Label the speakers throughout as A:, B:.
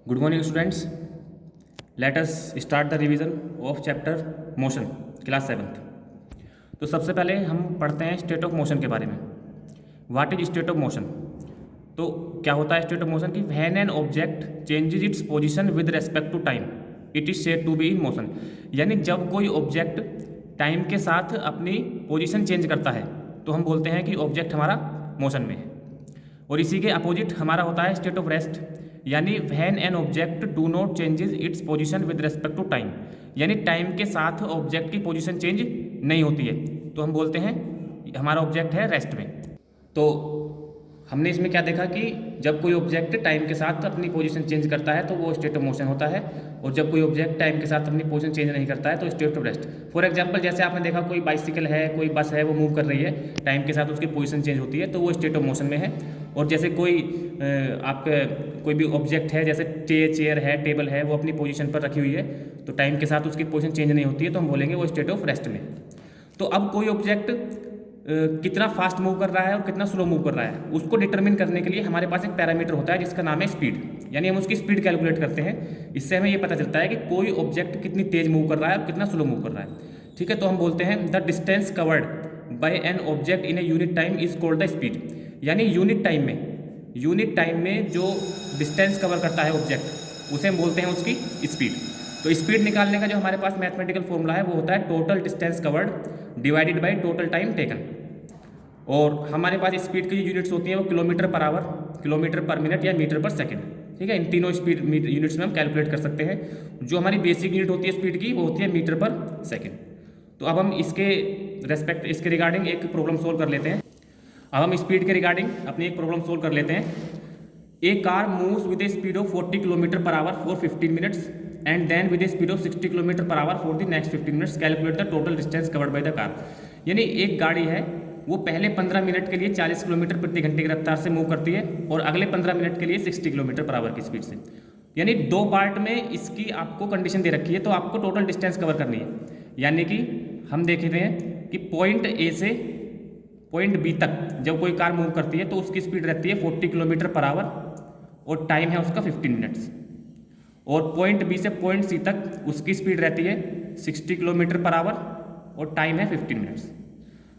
A: Good morning, students. Let us start the revision of chapter motion, class 7th. तो सबसे पहले हम पढ़ते हैं स्टेट ऑफ मोशन के बारे में. What is state of motion? तो क्या होता है स्टेट ऑफ मोशन की when an object changes its position with respect to time it is said to be in motion. यानी जब कोई ऑब्जेक्ट टाइम के साथ अपनी पोजीशन चेंज करता है तो हम बोलते हैं कि ऑब्जेक्ट हमारा मोशन में है. और इसी के अपोजिट हमारा होता है स्टेट ऑफ रेस्ट, यानी when an object do not changes its position with respect to time. यानी टाइम के साथ ऑब्जेक्ट की पोजीशन चेंज नहीं होती है तो हम बोलते हैं हमारा ऑब्जेक्ट है रेस्ट में. तो हमने इसमें क्या देखा कि जब कोई ऑब्जेक्ट टाइम के साथ अपनी पोजीशन चेंज करता है तो वो स्टेट ऑफ मोशन होता है, और जब कोई ऑब्जेक्ट टाइम के साथ अपनी पोजीशन चेंज नहीं करता है तो state of rest. For example, जैसे आपने देखा कोई बाइसिकल है, कोई बस है, वो मूव कर रही है, टाइम के साथ उसकी पोजीशन चेंज होती है तो वो स्टेट ऑफ मोशन में है. और जैसे कोई आपका कोई भी ऑब्जेक्ट है, जैसे चेयर है, टेबल है, वो अपनी पोजीशन पर रखी हुई है तो टाइम के साथ उसकी पोजीशन चेंज नहीं होती है तो हम बोलेंगे वो स्टेट ऑफ रेस्ट में. तो अब कोई ऑब्जेक्ट कितना फास्ट मूव कर रहा है और कितना स्लो मूव कर रहा है उसको डिटरमिन करने के लिए हमारे पास एक पैरामीटर होता है जिसका नाम है स्पीड. यानी हम उसकी स्पीड कैलकुलेट करते हैं. इससे हमें ये पता चलता है कि कोई ऑब्जेक्ट कितनी तेज मूव कर रहा है और कितना स्लो मूव कर रहा है. ठीक है, तो हम बोलते हैं the distance covered bye an object in a unit time is called the speed. यानी यूनिट टाइम में जो डिस्टेंस कवर करता है ऑब्जेक्ट उसे हम बोलते हैं उसकी स्पीड. तो स्पीड निकालने का जो हमारे पास मैथमेटिकल फॉर्मूला है वो होता है total distance covered divided by total time taken. और हमारे पास स्पीड की जो यूनिट्स होती हैं वो किलोमीटर पर आवर, किलोमीटर पर मिनट या मीटर पर सेकंड. ठीक है, इन तीनों स्पीड यूनिट्स में हम कैलकुलेट कर सकते हैं. जो हमारी बेसिक यूनिट होती है स्पीड की वो होती है मीटर पर सेकंड. तो अब हम इसके रिगार्डिंग एक प्रॉब्लम सोल्व कर लेते हैं. अब हम स्पीड के रिगार्डिंग अपनी एक प्रॉब्लम सोल्व कर लेते हैं. A car moves with a speed of 40 kilometre per hour for 15 minutes and then with a speed of 60 kilometre per hour for the next 15 minutes. Calculate the total distance covered by the car. यानी एक गाड़ी है, वो पहले 15 minute के लिए 40 kilometre प्रति घंटे की रफ्तार से मूव करती है और अगले 15 मिनट के लिए 60 किलोमीटर पर आवर की स्पीड से. यानी दो पार्ट में इसकी आपको कंडीशन दे रखी है तो आपको टोटल डिस्टेंस कवर करनी है. यानी कि हम देख रहे हैं कि पॉइंट ए से पॉइंट बी तक जब कोई कार मूव करती है तो उसकी स्पीड रहती है 40 किलोमीटर पर आवर और टाइम है उसका 15 मिनट्स. और पॉइंट बी से पॉइंट सी तक उसकी स्पीड रहती है 60 किलोमीटर पर आवर और टाइम है 15 मिनट्स.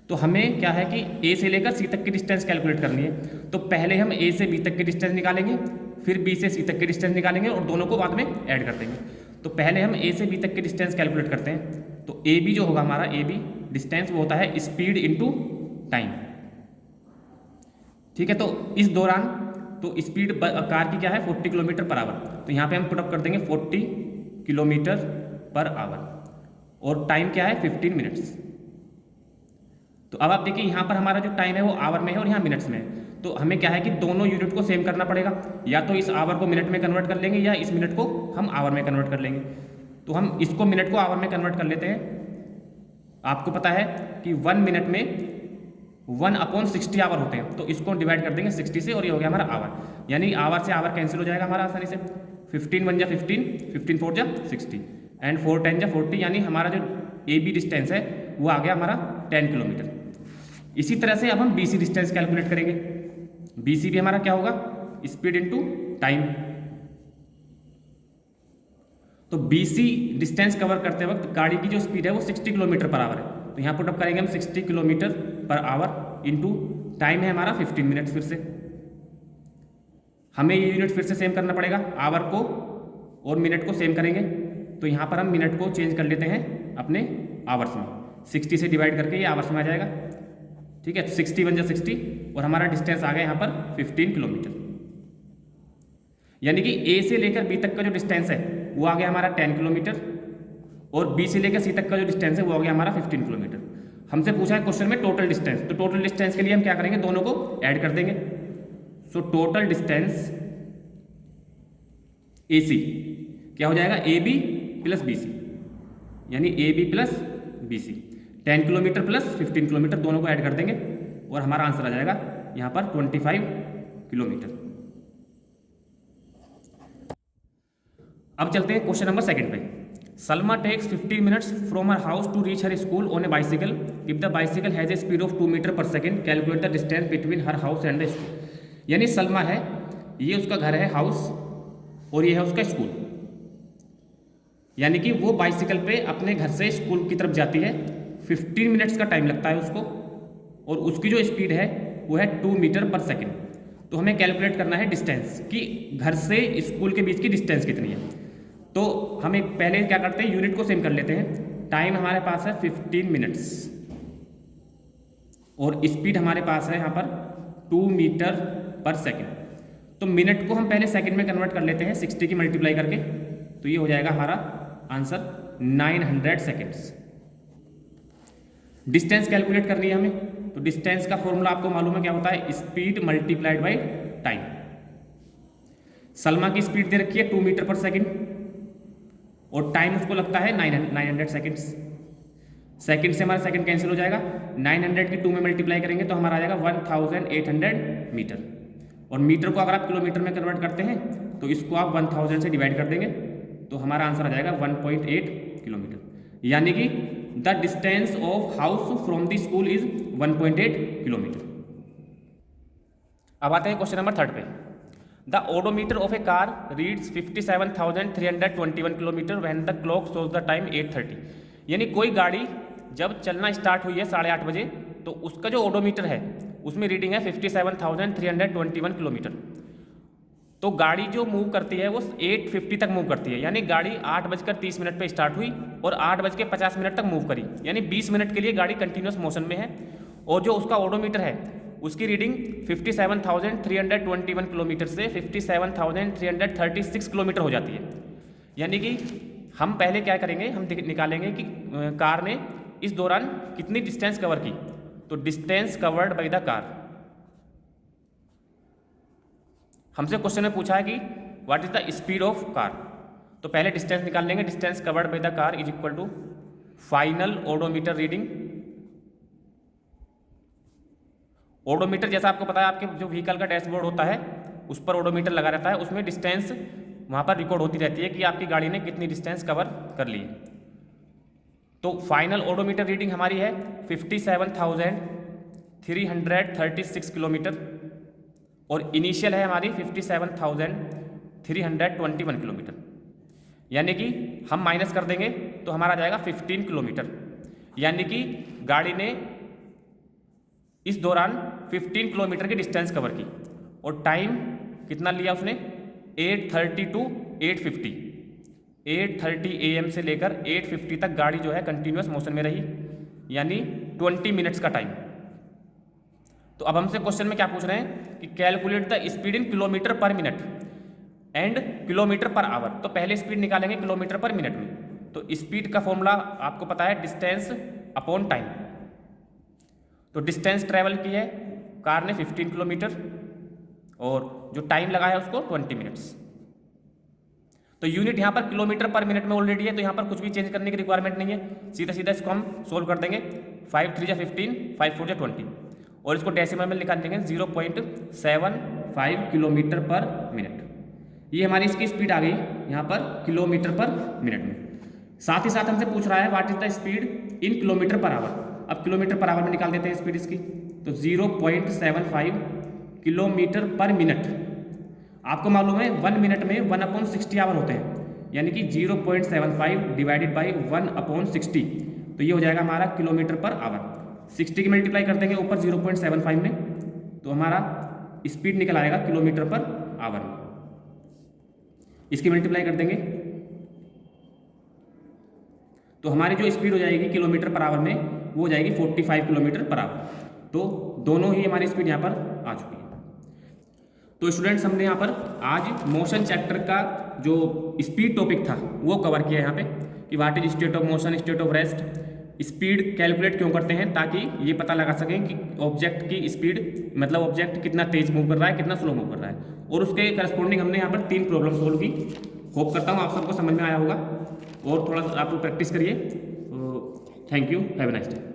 A: तो हमें क्या है कि ए से लेकर सी तक की डिस्टेंस कैलकुलेट करनी है. तो पहले हम ए से बी तक की डिस्टेंस निकालेंगे, फिर बी से सी तक की डिस्टेंस निकालेंगे और दोनों को बाद में ऐड कर देंगे. तो पहले हम ए से बी तक की डिस्टेंस कैलकुलेट करते हैं. तो ए बी जो होगा हमारा, ए बी डिस्टेंस वो होता है स्पीड इंटू टाइम. ठीक है, तो इस दौरान तो स्पीड कार की क्या है 40 किलोमीटर पर आवर. तो यहाँ पे हम पुटअप कर देंगे 40 किलोमीटर पर आवर और टाइम क्या है 15 मिनट्स. तो अब आप देखिए यहाँ पर हमारा जो टाइम है वो आवर में है और यहाँ मिनट्स में है. तो हमें क्या है कि दोनों यूनिट को सेम करना पड़ेगा. या तो इस आवर को मिनट में कन्वर्ट कर लेंगे या इस मिनट को हम आवर में कन्वर्ट कर लेंगे. तो हम इसको मिनट को आवर में कन्वर्ट कर लेते हैं. आपको पता है कि 1 मिनट में 1/60 आवर होते हैं. तो इसको डिवाइड कर देंगे 60 से और ये हो गया हमारा आवर. यानी आवर से आवर कैंसिल हो जाएगा हमारा आसानी से. 15 1 जा 15, 15 4 जा 60 एंड 4 10 जा 40. यानी हमारा जो ए बी डिस्टेंस है वो आ गया हमारा 10 किलोमीटर. इसी तरह से अब हम बी सी डिस्टेंस कैलकुलेट करेंगे. बी सी भी हमारा क्या होगा स्पीड इंटू टाइम. तो बी सी डिस्टेंस कवर करते वक्त गाड़ी की जो स्पीड है वो 60 किलोमीटर पर आवर है. तो यहाँ पुटअप करेंगे हम 60 kilometre per our into time है हमारा 15 मिनट्स. फिर से हमें ये यूनिट फिर से सेम करना पड़ेगा. आवर को और मिनट को सेम करेंगे. तो यहाँ पर हम मिनट को चेंज कर लेते हैं अपने आवर्स में. 60 से डिवाइड करके ये आवर्स में आ जाएगा. ठीक है, 60 1 जा 60 और हमारा डिस्टेंस आ गया यहाँ पर 15 किलोमीटर. यानी कि ए से लेकर बी तक का जो डिस्टेंस है वो आ गया हमारा 10 किलोमीटर और बी से लेकर सी तक का जो डिस्टेंस है वो आ गया हमारा 15 किलोमीटर. हमसे पूछा है क्वेश्चन में टोटल डिस्टेंस. तो टोटल डिस्टेंस के लिए हम क्या करेंगे, दोनों को ऐड कर देंगे. सो टोटल डिस्टेंस ए सी क्या हो जाएगा, A B plus B C. यानी A B plus B C 10 kilometre plus 15 kilometre दोनों को ऐड कर देंगे और हमारा आंसर आ जाएगा यहाँ पर 25 किलोमीटर. अब चलते हैं क्वेश्चन नंबर 2 पे. Salma takes 50 minutes from her house to reach her school on a bicycle. If the bicycle has a speed of 2 metre per second calculate the distance between her house and the school. यानी सलमा है, ये उसका घर है house और ये है उसका स्कूल। यानी कि वो बाइसिकल पे अपने घर से स्कूल की तरफ जाती है, 15 मिनट्स का टाइम लगता है उसको, और उसकी जो स्पीड है वो है 2 मीटर पर सेकेंड। तो हमें कैलकुलेट करना है डिस्टेंस कि घर से स्कूल के बीच की डिस्टेंस कितनी है। तो हम एक पहले क्या करते हैं, यूनिट को सेम कर लेते हैं। टाइम हमारे पास है 15 मिनट्स और स्पीड हमारे पास है यहाँ पर 2 मीटर पर सेकेंड। तो मिनट को हम पहले सेकेंड में कन्वर्ट कर लेते हैं 60 की मल्टीप्लाई करके, तो ये हो जाएगा हमारा आंसर 900 सेकेंड्स। डिस्टेंस कैलकुलेट करनी है हमें, तो डिस्टेंस का फॉर्मूला आपको मालूम है क्या होता है, speed multiplied by time. Salma की स्पीड दे रखी है 2 मीटर पर सेकेंड और टाइम उसको लगता है 900 सेकेंड्स। सेकेंड से हमारा सेकेंड कैंसिल हो जाएगा, 900 की 2 में मल्टीप्लाई करेंगे तो हमारा आ जाएगा 1800 मीटर। और मीटर को अगर आप किलोमीटर में कन्वर्ट करते हैं तो इसको आप 1000 से डिवाइड कर देंगे तो हमारा आंसर आ जाएगा 1.8 किलोमीटर। यानी कि the distance of house from the school is 1.8 kilometre. अब आते हैं क्वेश्चन नंबर 3 पे। The odometer of A car reads 57,321 kilometre when the clock shows the time 8:30। यानी कोई गाड़ी जब चलना स्टार्ट हुई है 8:30 बजे, तो उसका जो ओडोमीटर है उसमें रीडिंग है 57,321 किलोमीटर। तो गाड़ी जो मूव करती है वो 8:50 तक मूव करती है। यानी गाड़ी 8:30 पे स्टार्ट हुई और 8:50 तक मूव करी, यानी 20 मिनट के लिए गाड़ी कंटिन्यूस मोशन में है। और जो उसका ओडोमीटर है उसकी रीडिंग 57,321 किलोमीटर से 57,336 किलोमीटर हो जाती है। यानी कि हम पहले क्या करेंगे, हम निकालेंगे कि कार ने इस दौरान कितनी डिस्टेंस कवर की। तो distance covered by the car, हमसे क्वेश्चन में पूछा है कि what is the speed of car. तो पहले डिस्टेंस निकाल लेंगे, distance covered by the car is equal to final odometer reading. Odometer जैसा आपको पता है, आपके जो व्हीकल का डैशबोर्ड होता है उस पर ओडोमीटर लगा रहता है, उसमें डिस्टेंस वहाँ पर रिकॉर्ड होती रहती है कि आपकी गाड़ी ने कितनी डिस्टेंस कवर कर ली। तो फाइनल ओडोमीटर रीडिंग हमारी है 57,336 किलोमीटर और इनिशियल है हमारी 57,321 किलोमीटर। यानी कि हम माइनस कर देंगे तो हमारा जाएगा 15 किलोमीटर। यानी कि गाड़ी ने इस दौरान 15 किलोमीटर की डिस्टेंस कवर की और टाइम कितना लिया उसने, 8:30 टू 8:50, 8:30 AM से लेकर 8:50 तक गाड़ी जो है कंटिन्यूस मोशन में रही, यानी 20 मिनट्स का टाइम। तो अब हमसे क्वेश्चन में क्या पूछ रहे हैं कि calculate the speed in kilometre पर minute and kilometre per our. तो पहले स्पीड निकालेंगे किलोमीटर पर मिनट में। तो स्पीड का फॉर्मूला आपको पता है, डिस्टेंस अपॉन टाइम। तो डिस्टेंस ट्रेवल की है कार ने 15 किलोमीटर और जो टाइम लगा है उसको 20 मिनट्स। तो यूनिट यहाँ पर किलोमीटर पर मिनट में ऑलरेडी है, तो यहाँ पर कुछ भी चेंज करने की रिक्वायरमेंट नहीं है, सीधा सीधा इसको हम सोल्व कर देंगे। 5 3 15, 5 4 20 और इसको डेसिमल में निकाल देंगे 0.75 किलोमीटर पर मिनट। ये हमारी इसकी स्पीड आ गई यहाँ पर किलोमीटर पर मिनट में। साथ ही साथ हमसे पूछ रहा है what is the speed in kilometre per our. अब किलोमीटर पर आवर में निकाल देते हैं स्पीड इसकी, तो 0.75 किलोमीटर पर मिनट। आपको मालूम है 1 मिनट में 1/60 आवर होते हैं, यानी कि 0.75 डिवाइडेड बाई 1/60, तो ये हो जाएगा हमारा किलोमीटर पर आवर। 60 की मल्टीप्लाई कर देंगे ऊपर 0.75 में, तो हमारा स्पीड निकल आएगा किलोमीटर पर आवर में। इसकी मल्टीप्लाई कर देंगे तो हमारी जो स्पीड हो जाएगी किलोमीटर पर आवर में वो हो जाएगी 45 किलोमीटर पर आवर। तो दोनों ही हमारी स्पीड यहाँ पर आ चुकी है। तो स्टूडेंट्स, हमने यहाँ पर आज मोशन चैप्टर का जो स्पीड टॉपिक था वो कवर किया यहाँ पे कि what is state of motion, state of rest, speed calculate क्यों करते हैं, ताकि ये पता लगा सकें कि ऑब्जेक्ट की स्पीड मतलब ऑब्जेक्ट कितना तेज मूव कर रहा है, कितना स्लो मूव कर रहा है। और उसके करस्पॉन्डिंग हमने यहाँ पर 3 प्रॉब्लम सोल्व की। होप करता हूँ आप सबको समझ में आया होगा और थोड़ा सा आप लोग प्रैक्टिस करिए। Thank you, have a nice day.